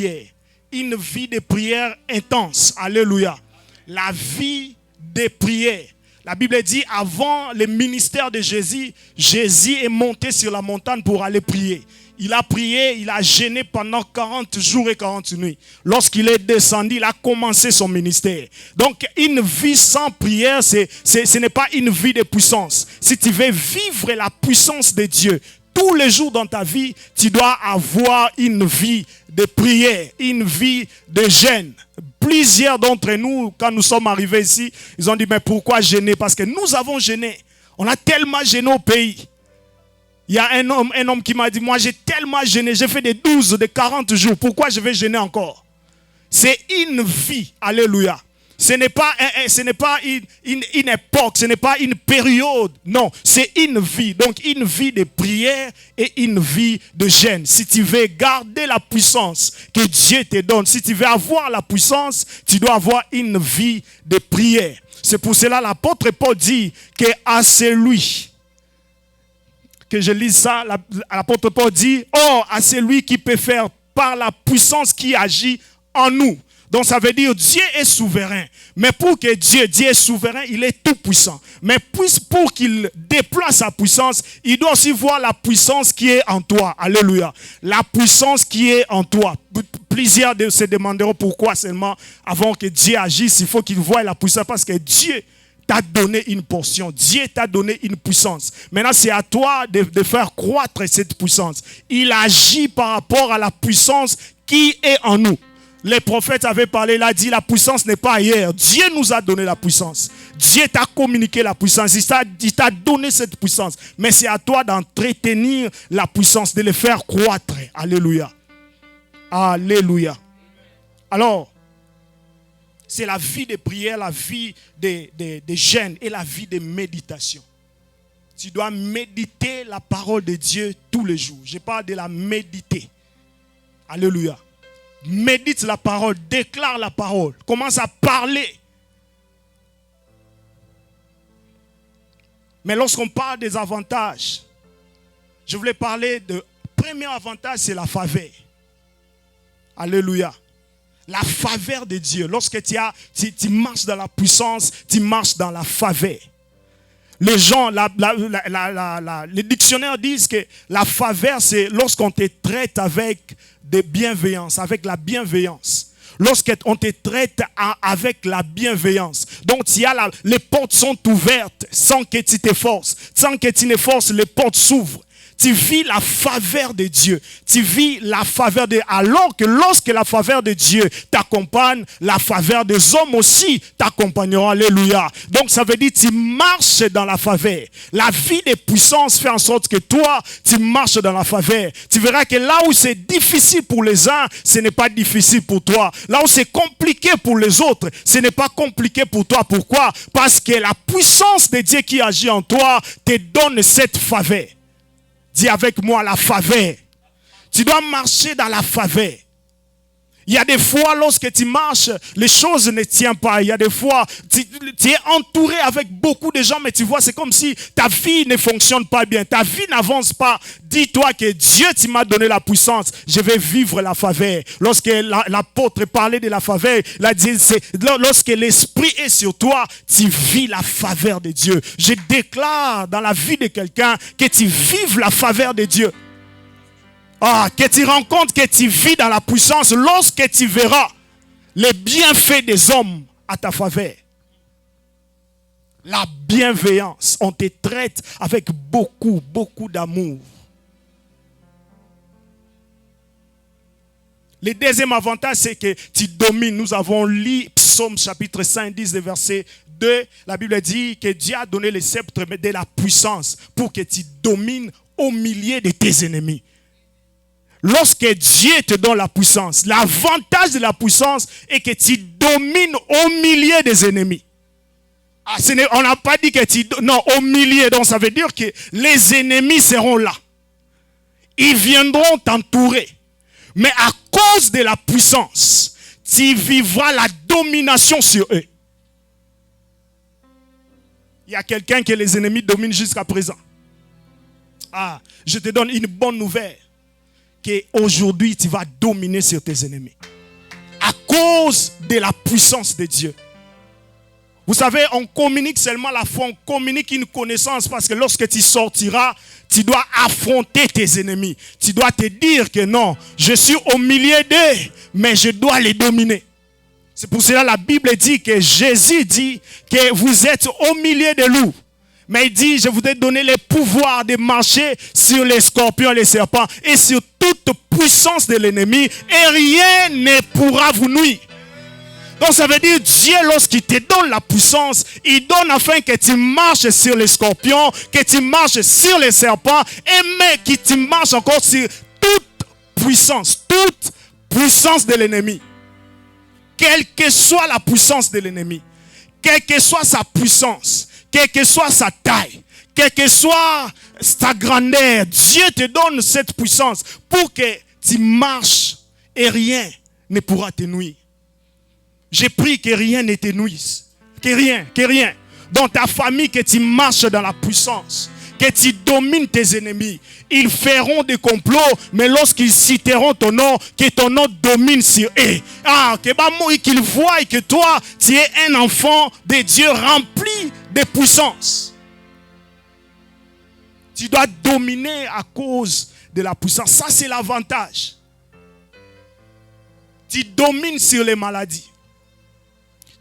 prière. Une vie de prière intense. Alléluia. La vie de prière. La Bible dit, avant le ministère de Jésus, Jésus est monté sur la montagne pour aller prier. Il a prié, il a jeûné pendant 40 jours et 40 nuits. Lorsqu'il est descendu, il a commencé son ministère. Donc, une vie sans prière, ce n'est pas une vie de puissance. Si tu veux vivre la puissance de Dieu, tous les jours dans ta vie, tu dois avoir une vie de prière, une vie de jeûne. Plusieurs d'entre nous, quand nous sommes arrivés ici, ils ont dit, mais pourquoi jeûner? Parce que nous avons jeûné. On a tellement jeûné au pays. Il y a un homme qui m'a dit, moi j'ai tellement jeûné, j'ai fait des 12, des 40 jours. Pourquoi je vais jeûner encore? C'est une vie. Alléluia. Ce n'est pas une époque, ce n'est pas une période. Non, c'est une vie. Donc une vie de prière et une vie de jeûne. Si tu veux garder la puissance que Dieu te donne, si tu veux avoir la puissance, tu dois avoir une vie de prière. C'est pour cela l'apôtre Paul dit qu'à celui, que je lis ça, l'apôtre Paul dit, or à celui qui peut faire par la puissance qui agit en nous. Donc ça veut dire Dieu est souverain. Mais pour que Dieu est souverain, il est tout puissant. Mais pour qu'il déploie sa puissance, il doit aussi voir la puissance qui est en toi. Alléluia. La puissance qui est en toi. Plusieurs se demanderont pourquoi seulement avant que Dieu agisse, il faut qu'il voie la puissance. Parce que Dieu t'a donné une portion. Dieu t'a donné une puissance. Maintenant, c'est à toi de faire croître cette puissance. Il agit par rapport à la puissance qui est en nous. Les prophètes avaient parlé, il a dit, la puissance n'est pas ailleurs. Dieu nous a donné la puissance. Dieu t'a communiqué la puissance. Il t'a donné cette puissance. Mais c'est à toi d'entretenir la puissance, de le faire croître. Alléluia. Alléluia. Alors, c'est la vie de prière, la vie de jeûne et la vie de méditation. Tu dois méditer la parole de Dieu tous les jours. Je parle de la méditer. Alléluia. Médite la parole, déclare la parole, commence à parler. Mais lorsqu'on parle des avantages, je voulais parler de premier avantage, c'est la faveur. Alléluia. La faveur de Dieu. Lorsque tu marches dans la puissance, tu marches dans la faveur. Les gens, les dictionnaires disent que la faveur, c'est lorsqu'on te traite avec de bienveillance, avec la bienveillance. Lorsqu'on te traite avec la bienveillance. Donc, les portes sont ouvertes sans que tu t'efforces. Sans que tu n'efforces, les portes s'ouvrent. Tu vis la faveur de Dieu. Tu vis la faveur de Dieu. Alors que lorsque la faveur de Dieu t'accompagne, la faveur des hommes aussi t'accompagnera. Alléluia. Donc ça veut dire que tu marches dans la faveur. La vie de puissance fait en sorte que toi, tu marches dans la faveur. Tu verras que là où c'est difficile pour les uns, ce n'est pas difficile pour toi. Là où c'est compliqué pour les autres, ce n'est pas compliqué pour toi. Pourquoi? Parce que la puissance de Dieu qui agit en toi te donne cette faveur. Dis avec moi la faveur. Tu dois marcher dans la faveur. Il y a des fois, lorsque tu marches, les choses ne tiennent pas. Il y a des fois, tu es entouré avec beaucoup de gens, mais tu vois, c'est comme si ta vie ne fonctionne pas bien. Ta vie n'avance pas. Dis-toi que Dieu, tu m'as donné la puissance. Je vais vivre la faveur. Lorsque l'apôtre parlait de la faveur, il a dit, lorsque l'Esprit est sur toi, tu vis la faveur de Dieu. Je déclare dans la vie de quelqu'un que tu vives la faveur de Dieu. Que tu rencontres, que tu vis dans la puissance lorsque tu verras les bienfaits des hommes à ta faveur. La bienveillance, on te traite avec beaucoup, beaucoup d'amour. Le deuxième avantage, c'est que tu domines. Nous avons lu Psaume chapitre 110, verset 2. La Bible dit que Dieu a donné le sceptre de la puissance pour que tu domines au milieu de tes ennemis. Lorsque Dieu te donne la puissance, l'avantage de la puissance est que tu domines au milieu des ennemis. On n'a pas dit que tu... Non, au milieu. Donc ça veut dire que les ennemis seront là. Ils viendront t'entourer. Mais à cause de la puissance, tu vivras la domination sur eux. Il y a quelqu'un que les ennemis dominent jusqu'à présent. Je te donne une bonne nouvelle. qu'aujourd'hui tu vas dominer sur tes ennemis. À cause de la puissance de Dieu. Vous savez, on communique seulement la foi, on communique une connaissance parce que lorsque tu sortiras, tu dois affronter tes ennemis. Tu dois te dire que non, je suis au milieu d'eux, mais je dois les dominer. C'est pour cela que la Bible dit que Jésus dit que vous êtes au milieu de loups. Mais il dit, je vous ai donné le pouvoir de marcher sur les scorpions et les serpents et sur toute puissance de l'ennemi et rien ne pourra vous nuire. Donc ça veut dire Dieu, lorsqu'il te donne la puissance, il donne afin que tu marches sur les scorpions, que tu marches sur les serpents et même que tu marches encore sur toute puissance de l'ennemi. Quelle que soit la puissance de l'ennemi, quelle que soit sa puissance, quelle que soit sa taille, quelle que soit sa grandeur, Dieu te donne cette puissance pour que tu marches et rien ne pourra te nuire. J'ai pris que rien ne te nuise. Que rien. Dans ta famille, que tu marches dans la puissance. Que tu domines tes ennemis. Ils feront des complots, mais lorsqu'ils citeront ton nom, que ton nom domine sur eux. Qu'ils voient que toi, tu es un enfant de Dieu rempli de puissance. Tu dois dominer à cause de la puissance. Ça, c'est l'avantage. Tu domines sur les maladies.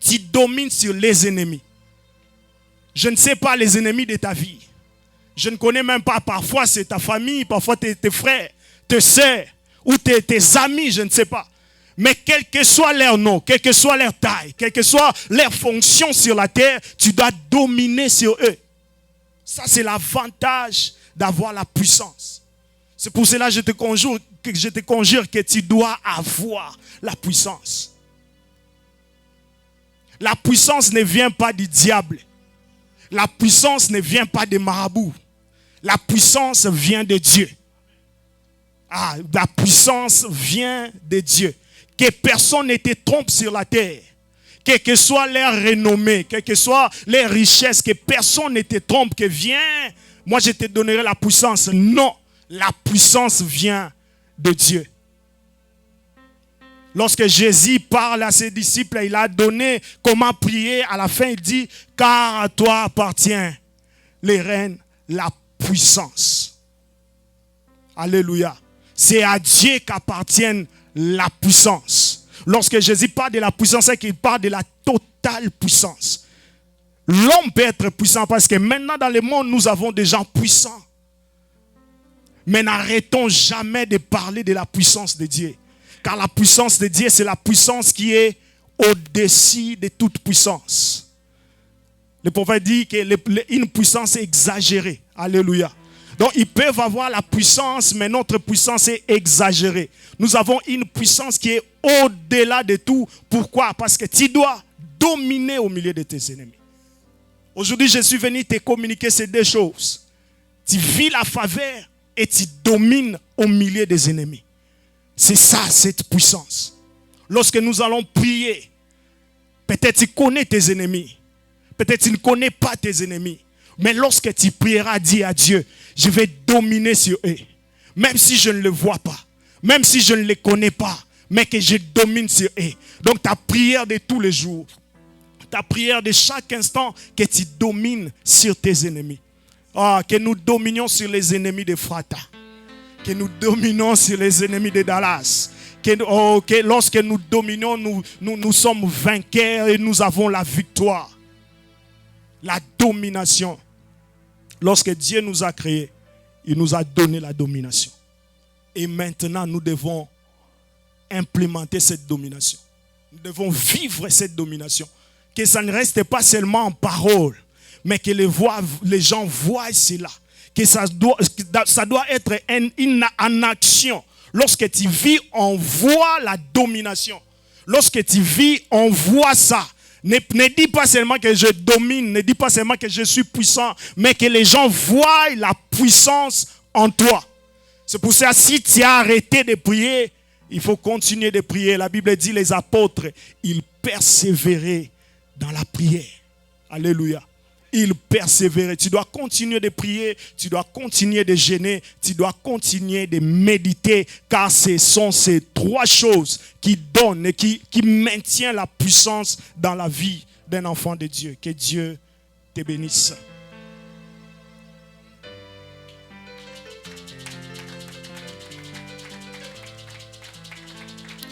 Tu domines sur les ennemis. Je ne sais pas les ennemis de ta vie. Je ne connais même pas. Parfois c'est ta famille, parfois tes frères, tes soeurs ou tes amis, je ne sais pas. Mais quel que soit leur nom, quelle que soit leur taille, quelle que soit leur fonction sur la terre, tu dois dominer sur eux. Ça c'est l'avantage d'avoir la puissance. C'est pour cela que je te conjure que tu dois avoir la puissance. La puissance ne vient pas du diable. La puissance ne vient pas des marabouts. La puissance vient de Dieu. La puissance vient de Dieu. Que personne ne te trompe sur la terre. Quelle que soit leur renommée, quelle que soit leur richesse, que personne ne te trompe, que viens, moi je te donnerai la puissance. Non, la puissance vient de Dieu. Lorsque Jésus parle à ses disciples, il a donné comment prier. À la fin, il dit, car à toi appartient les règnes, la puissance. Alléluia. C'est à Dieu qu'appartient la puissance. Lorsque Jésus parle de la puissance, c'est qu'il parle de la totale puissance. L'homme peut être puissant parce que maintenant dans le monde, nous avons des gens puissants. Mais n'arrêtons jamais de parler de la puissance de Dieu. Car la puissance de Dieu, c'est la puissance qui est au-dessus de toute puissance. Le prophète dit qu'une puissance exagérée. Alléluia. Donc ils peuvent avoir la puissance, mais notre puissance est exagérée. Nous avons une puissance qui est au-delà de tout. Pourquoi? Parce que tu dois dominer au milieu de tes ennemis. Aujourd'hui, je suis venu te communiquer ces deux choses. Tu vis la faveur et tu domines au milieu des ennemis. C'est ça, cette puissance. Lorsque nous allons prier, peut-être tu connais tes ennemis. Peut-être tu ne connais pas tes ennemis. Mais lorsque tu prieras, dis à Dieu, je vais dominer sur eux. Même si je ne les vois pas. Même si je ne les connais pas. Mais que je domine sur eux. Donc ta prière de tous les jours. Ta prière de chaque instant, que tu domines sur tes ennemis. Que nous dominions sur les ennemis de Frata. Que nous dominons sur les ennemis de Dallas. Que lorsque nous dominons, nous sommes vainqueurs et nous avons la victoire. La domination. Lorsque Dieu nous a créés, il nous a donné la domination. Et maintenant, nous devons implémenter cette domination. Nous devons vivre cette domination. Que ça ne reste pas seulement en parole, mais que les gens voient cela. Que ça doit être en action. Lorsque tu vis, on voit la domination. Lorsque tu vis, on voit ça. Ne dis pas seulement que je domine, ne dis pas seulement que je suis puissant, mais que les gens voient la puissance en toi. C'est pour ça, si tu as arrêté de prier, il faut continuer de prier. La Bible dit, les apôtres, ils persévéraient dans la prière. Alléluia. il persévérait. Tu dois continuer de prier, tu dois continuer de jeûner, tu dois continuer de méditer, car ce sont ces trois choses qui donnent et qui maintiennent la puissance dans la vie d'un enfant de Dieu. Que Dieu te bénisse.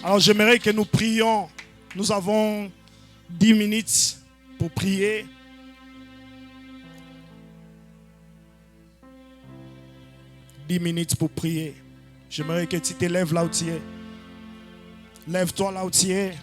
Alors j'aimerais que nous prions. Nous avons 10 minutes pour prier. Pour prier. J'aimerais que tu te lèves là où tu es. Lève-toi là où tu es.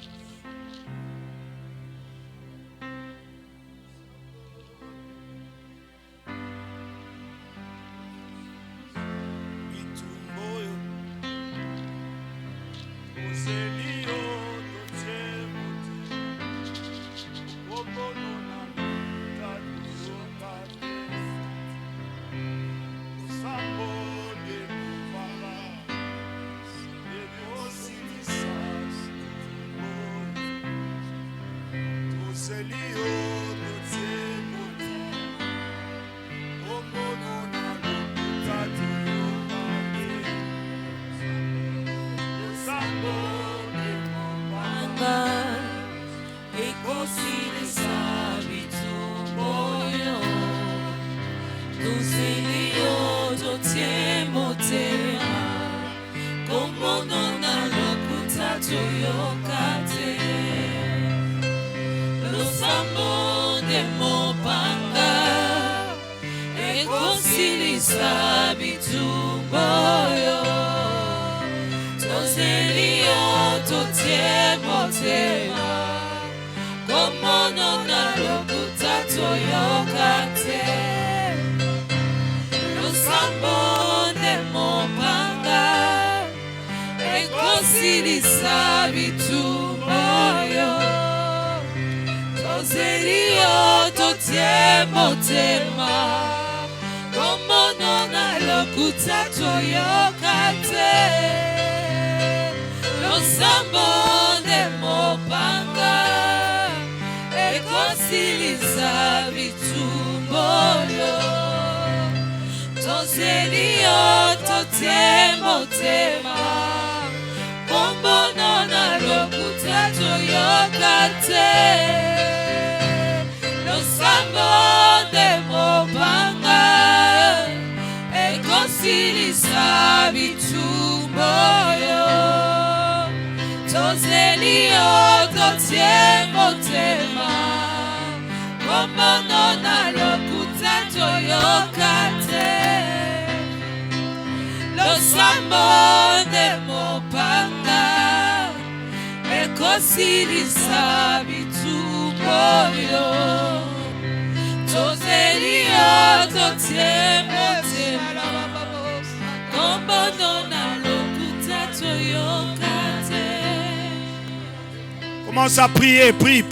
Commence à prier, prie.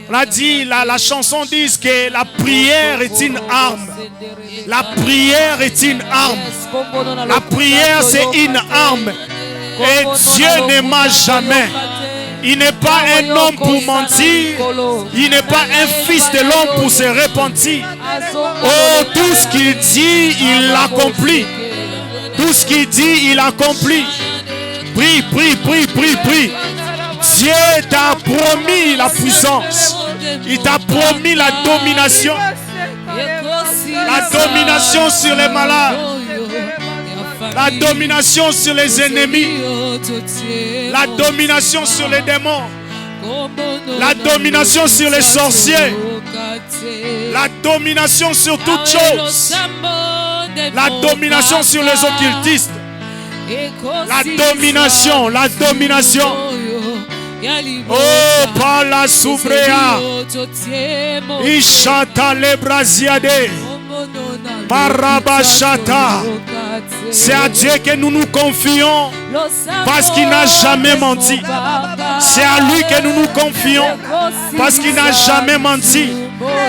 On a dit, la chanson dit que la prière est une arme. La prière est une arme. La prière c'est une arme. Et Dieu ne ment jamais. Il n'est pas un homme pour mentir. Il n'est pas un fils de l'homme pour se repentir. Oh, tout ce qu'il dit, il l'accomplit. Tout ce qu'il dit, il accomplit. Prie. Dieu t'a promis la puissance. Il t'a promis la domination. La domination sur les malades. La domination sur les ennemis. La domination sur les démons. La domination sur les sorciers. La domination sur toutes choses. La domination sur les occultistes. La domination. Oh, par la soubrea. Ishata lebraziade. Barabashata. C'est à Dieu que nous nous confions parce qu'il n'a jamais menti. C'est à lui que nous nous confions parce qu'il n'a jamais menti.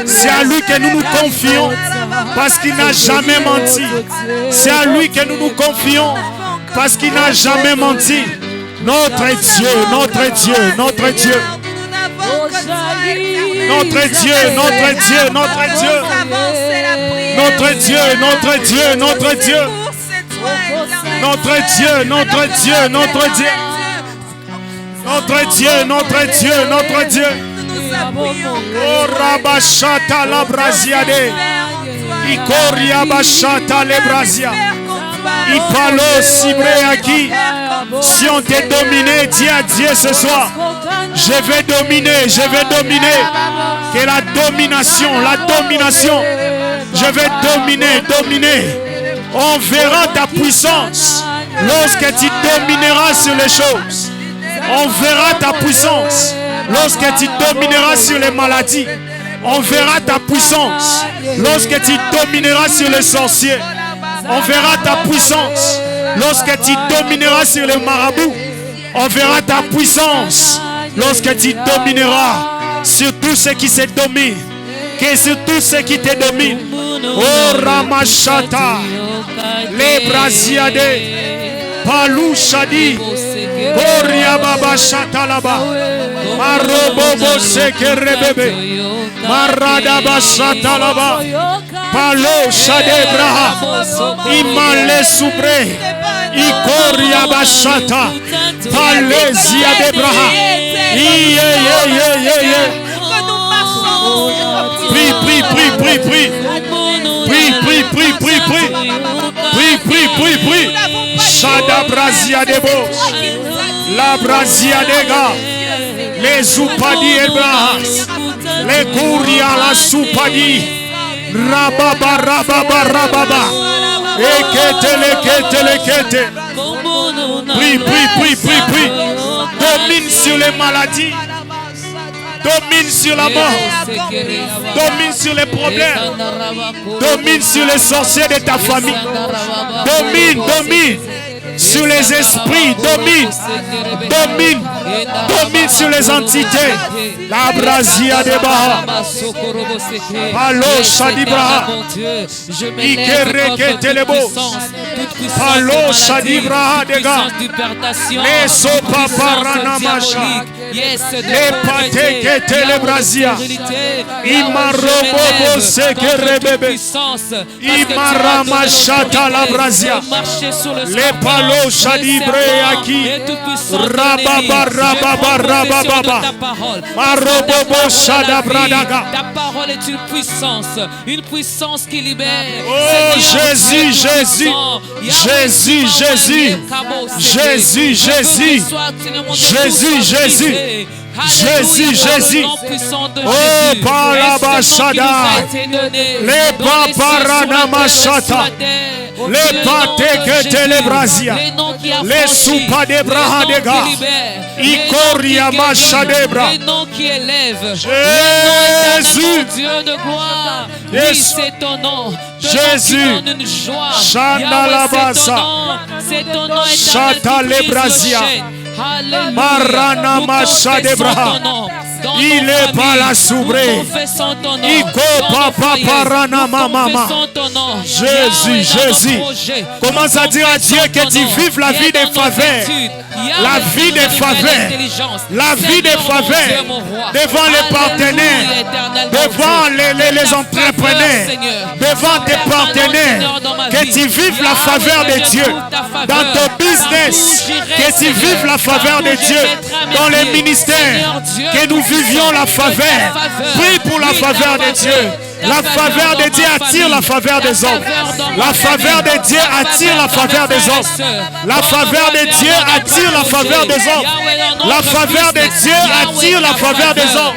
C'est à lui que nous nous confions parce qu'il n'a jamais menti. C'est à lui que nous nous confions parce qu'il n'a jamais menti. Notre Dieu. Notre Dieu, notre Dieu, notre Dieu. Notre Dieu, notre Dieu, notre Dieu. Notre Dieu, notre Dieu, notre Dieu. Notre Dieu, notre Dieu, notre Dieu. Oh Rabashata la Brasiade. Ikoria Bashata le Brasia. Ipalo Sibreaki. Si on t'est dominé, dis à Dieu ce soir. Je vais dominer, je vais dominer. Que la domination, je vais dominer, dominer. On verra ta puissance lorsque tu domineras sur les choses. On verra ta puissance lorsque tu domineras sur les maladies. On verra ta puissance lorsque tu domineras sur les sorciers. On verra ta puissance lorsque tu domineras sur les marabouts. On verra ta puissance lorsque tu domineras sur tout ce qui se domine. Que sur tout ce qui te domine. Oh Ramashata, les Brasiade, Palou Shadi, Koria Baba Shata Laba, Marobobo Sekerebebe, Marada Bashata Laba, Palo Shade Braha, Imale Subre, Ikoria Bashata, Palezia de Braha, Prie, prie, prie, prie, prie. Prie, prie, prie, prie, prie. Prie, prie, prie, prie. Shada Brasia de Bos. La Brasia de Ga. Les Zoupadi Ebrahas. Les Kouria la Soupadi. Rababa, rababa, rababa. Ekete, lekete, lekete. Prie, prie, prie, prie, prie. Domine sur les maladies. Domine sur la mort. Domine sur les problèmes. Domine sur les sorciers de ta famille. Domine, domine sur les esprits. Domine, domine, domine sur les entités. La Brasia de Baha. Palo Shadibraha. Ikereke Telebo. Palo Shadibraha de Ga. Les Sopaparana Macha. Les Pateke Telebrasia. Imarobobo Sekerebebe. Imaramashata la Brasia. Les Palo Shadibreaki. Rababa, rababa, rababa. Marobobo Shadabradaga. Ta parole est une puissance qui libère. Oh Jésus, Jésus, Jésus, Jésus, Jésus, Jésus, Jésus, Jésus. Jésus, Jésus. Oh, Palabashada. Les Paparanamashata. Les Pateke Telebrasia. Les Soupa de Brahadega. Ikoria Mashadebra. Les noms qui élèvent. Jésus. Dieu de gloire. Oui, c'est ton nom. Jésus. Shandalabasa. C'est ton nom. Chata Lebrasia. Marana Macha de Braha. Il est pas la soubrée. Iko papa parana mama. Jésus, Jésus. Commence à dire à Dieu que tu vives la vie des faveurs. La vie des faveurs. La vie des faveurs. Devant les partenaires. Devant les entrepreneurs. Devant tes partenaires. Que tu vives la faveur de Dieu. Dans ton business. Que tu vives la faveur de Dieu. Dans les ministères. Que nous vivions la faveur. Prie pour la faveur de Dieu. La faveur de Dieu attire la faveur des hommes. La faveur de Dieu attire la faveur des hommes. La faveur de Dieu attire la faveur des hommes. La faveur de Dieu attire la faveur des hommes.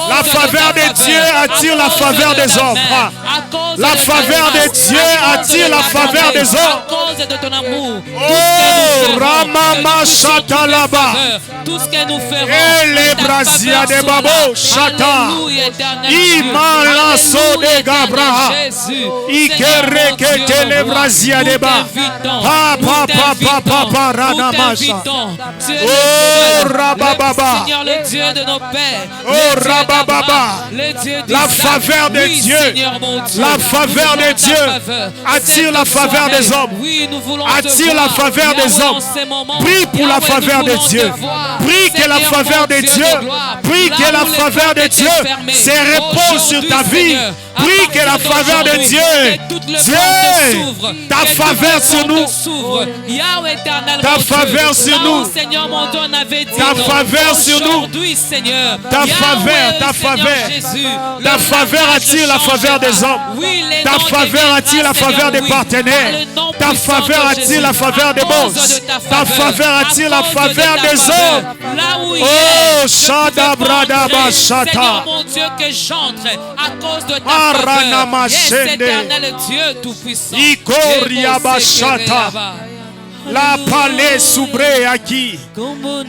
La faveur de Dieu attire la faveur des hommes. La faveur de Dieu attire la faveur des hommes. Oh, Ramama Chatalaba. Tout ce que nous ferons. Et les Brasia de Babo Chata. Imalaso de Gabraha. Ikereke Telebrasia de Ba. Papa Ranamasha. Oh Rabababa. Seigneur le Dieu de nos pères. Oh Rabababa. La faveur de Dieu. La faveur de Dieu attire la faveur des hommes. Attire la faveur des hommes. Prie pour la faveur de Dieu. Prie que que la faveur de Dieu, prie que la faveur de Dieu se repose sur ta vie. Prie que la faveur de Dieu, ta faveur sur nous, ta faveur sur nous, ta faveur sur nous, ta faveur attire la faveur des hommes, ta faveur attire la faveur des partenaires, ta faveur attire la faveur des boss, ta faveur attire la faveur des hommes. Oh, Shadabradaba Shata. Mon Dieu, que j'entre à cause de ta faveur. Yes, éternel Dieu tout-puissant. La palais soubré à qui?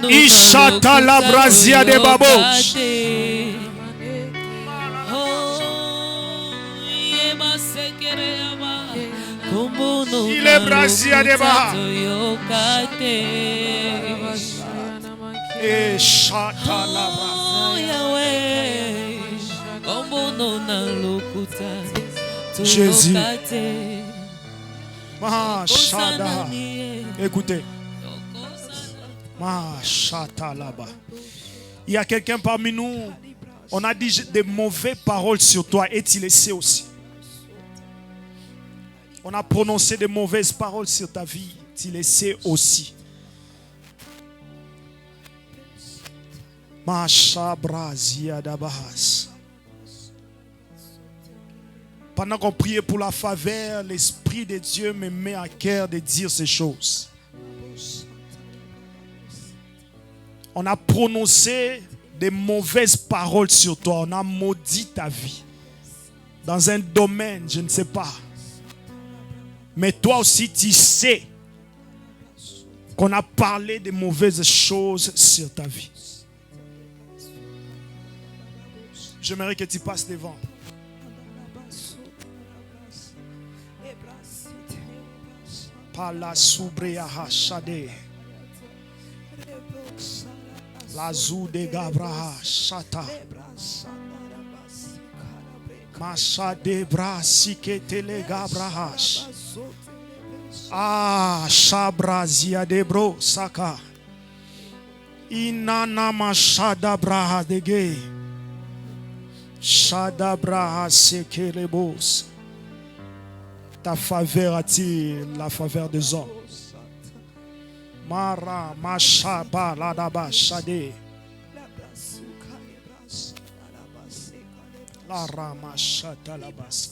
Ishata la brazia de babos. Il est brazia de babos. Et chata la Jésus. Machada. Écoutez. Machata là-bas. Il y a quelqu'un parmi nous. On a dit des mauvaises paroles sur toi et tu le sais aussi. On a prononcé des mauvaises paroles sur ta vie. Tu le sais aussi. Machabrazia d'Abahas. Pendant qu'on priait pour la faveur, l'Esprit de Dieu me met à cœur de dire ces choses. On a prononcé des mauvaises paroles sur toi. On a maudit ta vie. Dans un domaine, je ne sais pas. Mais toi aussi, tu sais qu'on a parlé de mauvaises choses sur ta vie. J'aimerais que tu passes devant. Pala subrea hashade. La zou de gabraha shata. Mashade brasike tele gabrahash. Ah, shabrazia de bro saka. Inana mashada braha dege. Shada braha sekelebos. Ta faveur attire la faveur des hommes. Mara mashaba ladaba shade. La rama shata labasa.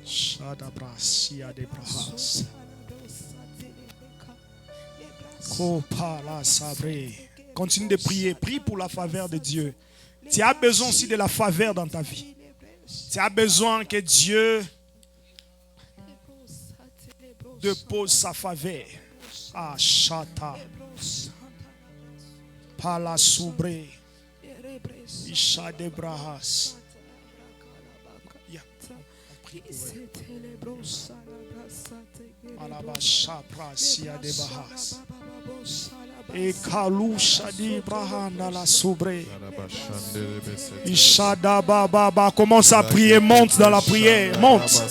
Shada brasia de brahas. Kopa la sabre. Continue de prier. Prie pour la faveur de Dieu. Tu as besoin aussi de la faveur dans ta vie. Tu as besoin que Dieu dépose sa faveur. Ah, chata. Pala soubre. Isha de brahas. Alabasha prasia de bahas. Et kalusha di brahanda la soubre. Ishada baba. Commence à prier. Monte dans la prière. Monte.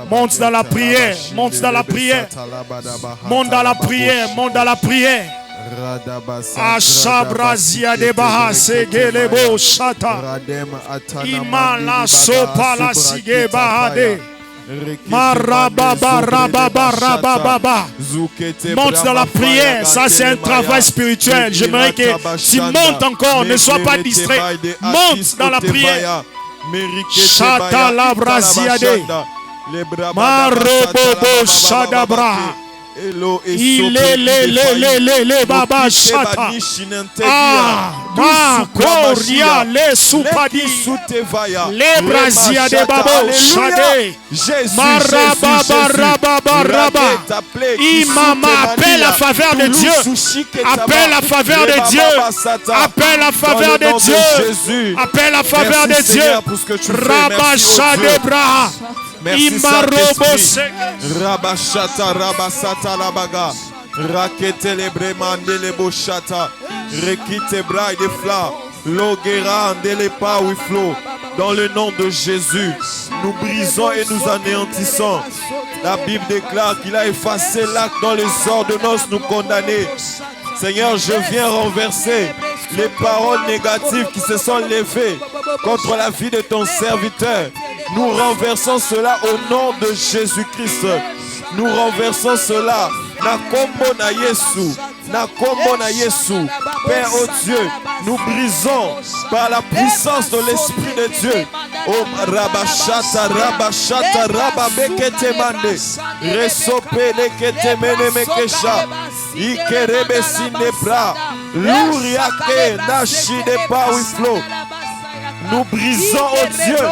Monte dans la prière. Monte dans la prière. Monte dans la prière. Monte dans la prière. Ashabrazia de bahas gelebo shata. Imala sopa la sige bahade. Marababa. Monte dans la prière. Ça c'est un travail spirituel. J'aimerais que tu montes encore. Ne sois pas distrait. Monte dans la prière. Chata la brasiade. Marobobo shadabra. Il est baba chata. Ah, ma koria le soupadi. Les brasia de babo chade. Marababa. Imama, appelle la faveur de Dieu. Appelle la faveur de Dieu. Appelle la faveur de Dieu. Appelle la faveur de Dieu. Rabacha de bra. Rabashata rabasata labaga rakete le bremande le boshata rekite braille de fla logera de le pa we flow Dans le nom de Jésus, nous brisons et nous anéantissons. La Bible déclare qu'il a effacé l'acte dans les ordonnances nous condamner. Seigneur, je viens renverser les paroles négatives qui se sont levées contre la vie de ton serviteur. Nous renversons cela au nom de Jésus-Christ. Nous renversons cela. Na kombo na Yesu. Na kombo na Yesu. Père, oh Dieu, nous brisons par la puissance de l'Esprit de Dieu. Oh Rabashata, Rabashata, Rababekete Mande. Resope lekete mene mekesha. Ikerebe sinebra. Louriake nashi de pawiflo. Nous brisons, oh Dieu,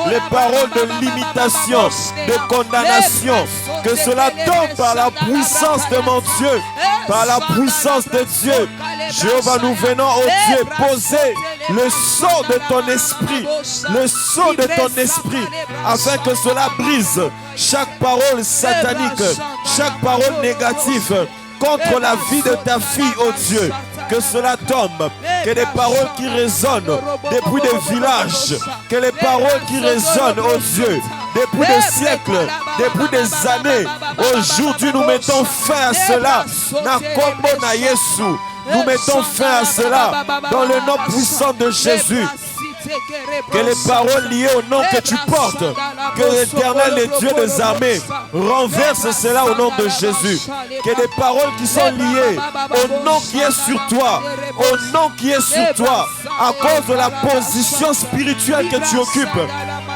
les paroles de limitation, de condamnation. Que cela tombe par la puissance de mon Dieu, par la puissance de Dieu. Jéhovah, nous venons, oh Dieu, poser le sceau de ton esprit, le sceau de ton esprit, afin que cela brise chaque parole satanique, chaque parole négative contre la vie de ta fille, oh Dieu. Que cela tombe, que les paroles qui résonnent depuis des villages, que les paroles qui résonnent, oh Dieu, depuis des siècles, depuis des années, aujourd'hui nous mettons fin à cela. Na kombo na Yesu, nous mettons fin à cela dans le nom puissant de Jésus. Que les paroles liées au nom que tu portes, que l'Éternel, les dieux des armées, renverse cela au nom de Jésus. Que les paroles qui sont liées au nom qui est sur toi, au nom qui est sur toi, à cause de la position spirituelle que tu occupes,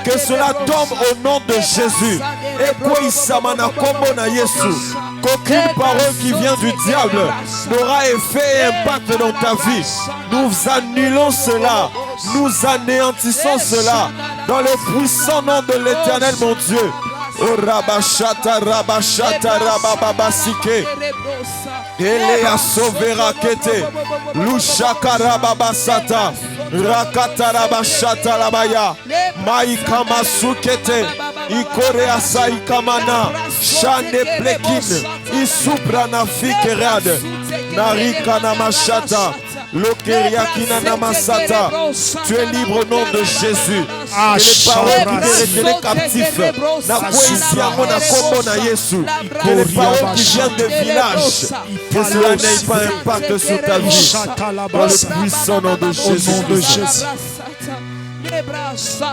que cela tombe au nom de Jésus. Et qu'aucune parole qui vient du diable n'aura effet et impact dans ta vie. Nous annulons cela. Nous anéantissons cela dans le puissant nom de l'Éternel, mon Dieu. Oh Rabashata, Rabashata, Rabababasike. Elea Sovera Kete. Lushaka Rababasata. Rakata Rabashata Labaya. Maikama Sukete. Ikorea Saikamana. Shande Plekin. Isubrana Fikerade. Narikana Mashata. Lokeriakina Namasata. Tu es libre au nom de Jésus. Que les paroles qui te retenaient captifs. Que les paroles qui viennent des villages, que cela n'ait pas impact sur ta vie. Dans le puissant nom de Jésus.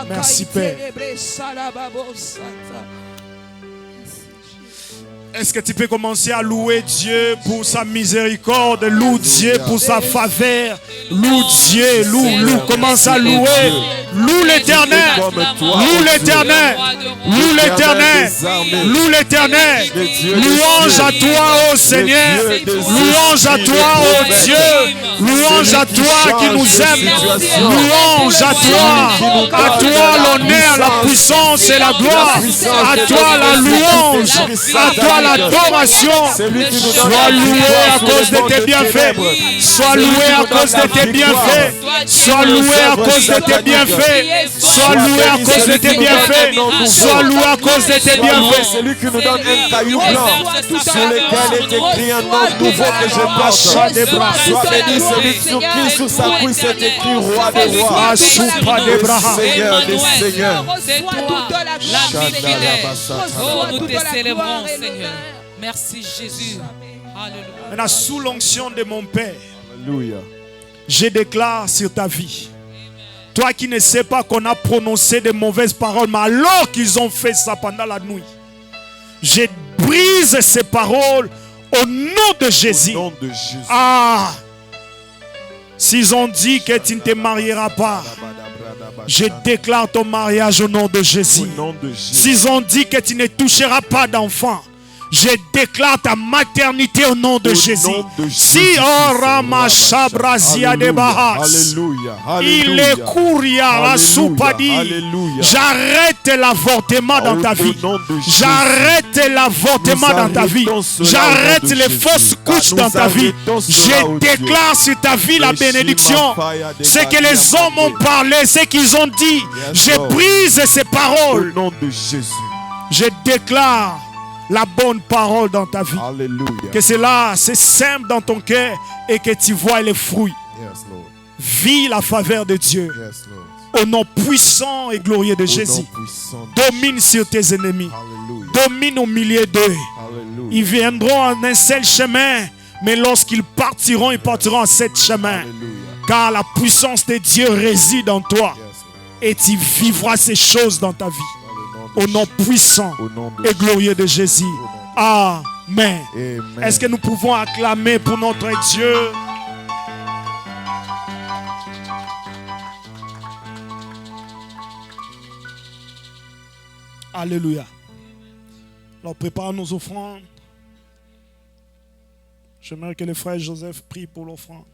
Merci Père. Est-ce que tu peux commencer à louer Dieu pour sa miséricorde, loue Dieu pour sa faveur, loue Dieu, loue, commence à louer, loue l'Éternel, loue l'Éternel, loue l'Éternel, loue l'Éternel, louange à toi, ô Seigneur, louange à toi, ô Dieu, louange à toi qui nous aime, louange à toi l'honneur, la puissance et la gloire, à toi la louange, à toi l'adoration. Sois loué à cause de tes bienfaits. Sois loué à cause de tes bienfaits. Sois loué à cause de tes bienfaits. Sois loué à cause de tes bienfaits. Sois loué à cause de tes bienfaits. C'est lui qui nous donne un caillou blanc sur lequel est écrit un nom nouveau que je porte. Sois béni celui sur qui sur sa couille c'est écrit roi des rois. Seigneur des seigneurs. C'est toi la vie fidèle. Oh, nous te célébrons, Seigneur. Merci Jésus. Alléluia. Maintenant, sous l'onction de mon Père, Alléluia. Je déclare sur ta vie. Toi qui ne sais pas qu'on a prononcé de mauvaises paroles, mais alors qu'ils ont fait ça pendant la nuit, je brise ces paroles au nom de Jésus. Au nom de Jésus. Ah, s'ils ont dit que tu ne te marieras pas, je déclare ton mariage au nom de Jésus. Au nom de Jésus. S'ils ont dit que tu ne toucheras pas d'enfant, je déclare ta maternité au nom de Jésus. Si Orama Shabrazia de Bahas, il est Kouria la Soupadi. J'arrête l'avortement dans ta vie. J'arrête l'avortement dans ta vie. J'arrête les fausses couches dans ta vie. Je déclare sur ta vie la bénédiction. Ce que les hommes ont parlé, ce qu'ils ont dit, je brise ces paroles. Au nom de Jésus. Je déclare la bonne parole dans ta vie. Alléluia. Que cela se sème dans ton cœur et que tu vois les fruits. Yes, Lord. Vis la faveur de Dieu. Yes, Lord. Au nom puissant et glorieux de Jésus. Domine sur tes ennemis. Alléluia. Domine au milieu d'eux. Alléluia. Ils viendront en un seul chemin, mais lorsqu'ils partiront en sept chemins. Alléluia. Car la puissance de Dieu réside en toi. Yes, Lord. Et tu vivras ces choses dans ta vie. Dans le nom de Au nom puissant Au nom de et glorieux de Jésus. Amen. Amen. Est-ce que nous pouvons acclamer pour notre Dieu? Alléluia. Alors prépare nos offrandes. J'aimerais que le frère Joseph prie pour l'offrande.